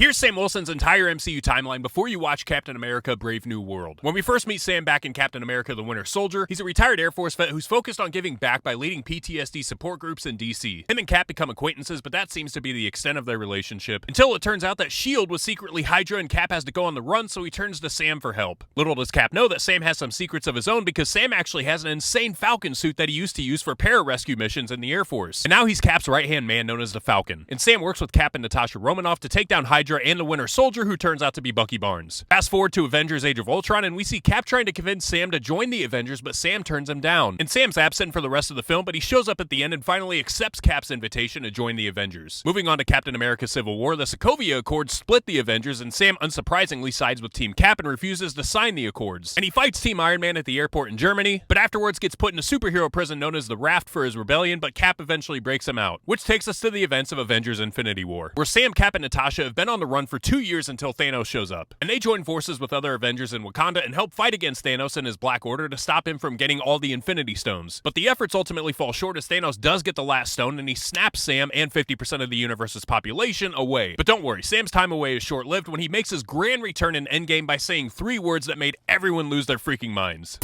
Here's Sam Wilson's entire MCU timeline before you watch Captain America: Brave New World. When we first meet Sam back in Captain America: The Winter Soldier, he's a retired Air Force vet who's focused on giving back by leading PTSD support groups in DC. Him and Cap become acquaintances, but that seems to be the extent of their relationship, until it turns out that S.H.I.E.L.D. was secretly Hydra and Cap has to go on the run, so he turns to Sam for help. Little does Cap know that Sam has some secrets of his own, because Sam actually has an insane Falcon suit that he used to use for pararescue missions in the Air Force. And now he's Cap's right-hand man known as the Falcon. And Sam works with Cap and Natasha Romanoff to take down Hydra and the Winter Soldier, who turns out to be Bucky Barnes. Fast forward to Avengers: Age of Ultron, and we see Cap trying to convince Sam to join the Avengers, but Sam turns him down. And Sam's absent for the rest of the film, but he shows up at the end and finally accepts Cap's invitation to join the Avengers. Moving on to Captain America: Civil War, the Sokovia Accords split the Avengers, and Sam unsurprisingly sides with Team Cap and refuses to sign the Accords. And he fights Team Iron Man at the airport in Germany, but afterwards gets put in a superhero prison known as the Raft for his rebellion, but Cap eventually breaks him out. Which takes us to the events of Avengers: Infinity War, where Sam, Cap, and Natasha have been on the run for 2 years until Thanos shows up. And they join forces with other Avengers in Wakanda and help fight against Thanos and his Black Order to stop him from getting all the Infinity Stones. But the efforts ultimately fall short as Thanos does get the last stone and he snaps Sam and 50% of the universe's population away. But don't worry, Sam's time away is short-lived when he makes his grand return in Endgame by saying 3 words that made everyone lose their freaking minds.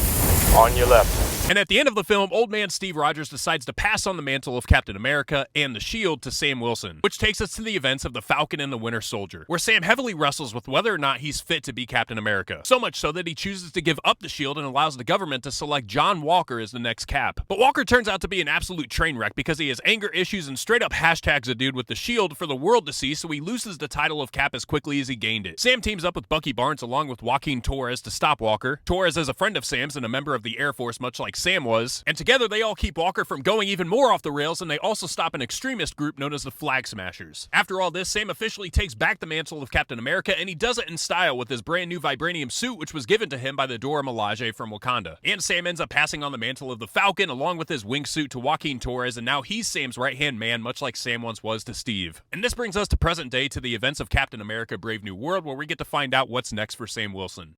On your left. And at the end of the film, old man Steve Rogers decides to pass on the mantle of Captain America and the S.H.I.E.L.D. to Sam Wilson, which takes us to the events of the Falcon and the Winter Soldier, where Sam heavily wrestles with whether or not he's fit to be Captain America, so much so that he chooses to give up the S.H.I.E.L.D. and allows the government to select John Walker as the next Cap. But Walker turns out to be an absolute train wreck because he has anger issues and straight up hashtags a dude with the S.H.I.E.L.D. for the world to see, so he loses the title of Cap as quickly as he gained it. Sam teams up with Bucky Barnes along with Joaquin Torres to stop Walker. Torres is a friend of Sam's and a member of the Air Force, much like Sam was, and together they all keep Walker from going even more off the rails, and they also stop an extremist group known as the Flag Smashers. After all this, Sam officially takes back the mantle of Captain America, and he does it in style with his brand new vibranium suit, which was given to him by the Dora Milaje from Wakanda. And Sam ends up passing on the mantle of the Falcon along with his wingsuit to Joaquin Torres, and now he's Sam's right-hand man, much like Sam once was to Steve. And this brings us to present day, to the events of Captain America: Brave New World, where we get to find out what's next for Sam Wilson.